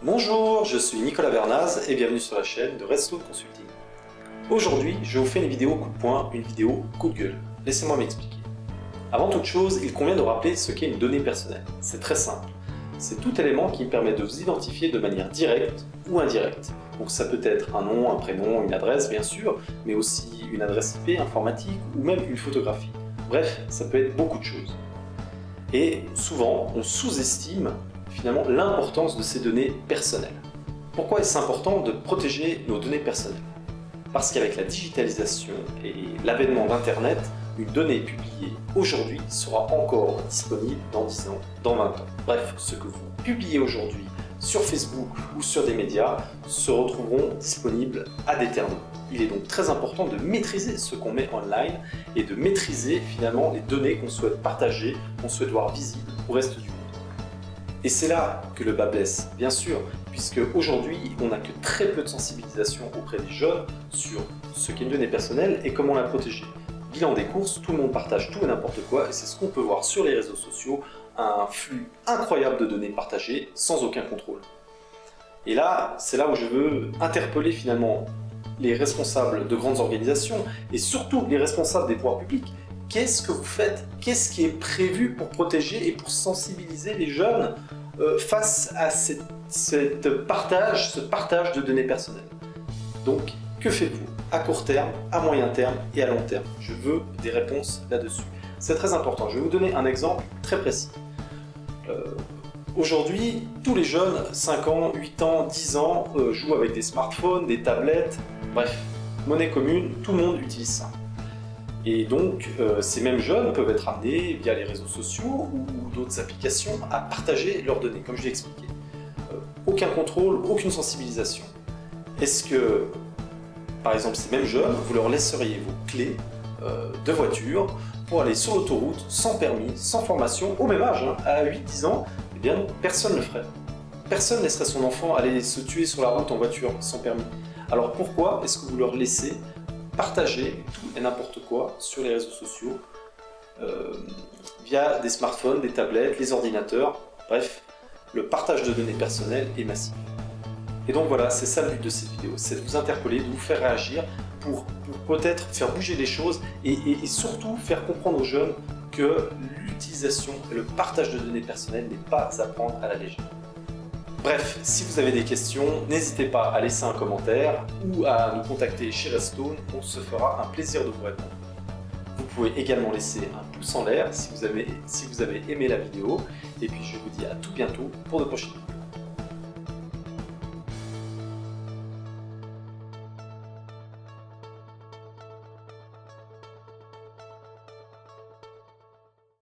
Bonjour, je suis Nicolas Bernaz et bienvenue sur la chaîne de Redstone Consulting. Aujourd'hui, je vous fais une vidéo coup de poing, une vidéo coup de gueule. Laissez-moi m'expliquer. Avant toute chose, il convient de rappeler ce qu'est une donnée personnelle. C'est très simple. C'est tout élément qui permet de vous identifier de manière directe ou indirecte. Donc ça peut être un nom, un prénom, une adresse bien sûr, mais aussi une adresse IP informatique ou même une photographie. Bref, ça peut être beaucoup de choses. Et souvent, on sous-estime finalement l'importance de ces données personnelles. Pourquoi est-ce important de protéger nos données personnelles? Parce qu'avec la digitalisation et l'avènement d'Internet, une donnée publiée aujourd'hui sera encore disponible dans 10 ans, dans 20 ans. Bref, ce que vous publiez aujourd'hui sur Facebook ou sur des médias se retrouveront disponibles ad aeternum. Il est donc très important de maîtriser ce qu'on met online et de maîtriser finalement les données qu'on souhaite partager, qu'on souhaite voir visibles au reste du monde. Et c'est là que le bas blesse, bien sûr, puisque aujourd'hui, on n'a que très peu de sensibilisation auprès des jeunes sur ce qu'est une donnée personnelle et comment la protéger. Bilan des courses, tout le monde partage tout et n'importe quoi, et c'est ce qu'on peut voir sur les réseaux sociaux, un flux incroyable de données partagées sans aucun contrôle. Et là, c'est là où je veux interpeller finalement les responsables de grandes organisations et surtout les responsables des pouvoirs publics. Qu'est-ce que vous faites? Qu'est-ce qui est prévu pour protéger et pour sensibiliser les jeunes face à ce partage de données personnelles? Donc, que faites-vous à court terme, à moyen terme et à long terme? Je veux des réponses là-dessus. C'est très important. Je vais vous donner un exemple très précis. Aujourd'hui, tous les jeunes, 5 ans, 8 ans, 10 ans, jouent avec des smartphones, des tablettes, bref, monnaie commune, tout le monde utilise ça. Et donc, ces mêmes jeunes peuvent être amenés via les réseaux sociaux ou d'autres applications à partager leurs données, comme je l'ai expliqué. Aucun contrôle, aucune sensibilisation. Est-ce que, par exemple, ces mêmes jeunes, vous leur laisseriez vos clés de voiture pour aller sur l'autoroute sans permis, sans formation, au même âge, hein, à 8-10 ans? Eh bien non, personne ne le ferait. Personne ne laisserait son enfant aller se tuer sur la route en voiture sans permis. Alors pourquoi est-ce que vous leur laissez partager tout et n'importe quoi sur les réseaux sociaux via des smartphones, des tablettes, les ordinateurs? Bref, le partage de données personnelles est massif. Et donc voilà, c'est ça le but de cette vidéo, c'est de vous interpeller, de vous faire réagir pour peut-être faire bouger les choses et surtout faire comprendre aux jeunes que l'utilisation et le partage de données personnelles n'est pas à prendre à la légère. Bref, si vous avez des questions, n'hésitez pas à laisser un commentaire ou à nous contacter chez Redstone, on se fera un plaisir de vous répondre. Vous pouvez également laisser un pouce en l'air si vous avez aimé la vidéo, et puis je vous dis à tout bientôt pour de prochaines vidéos.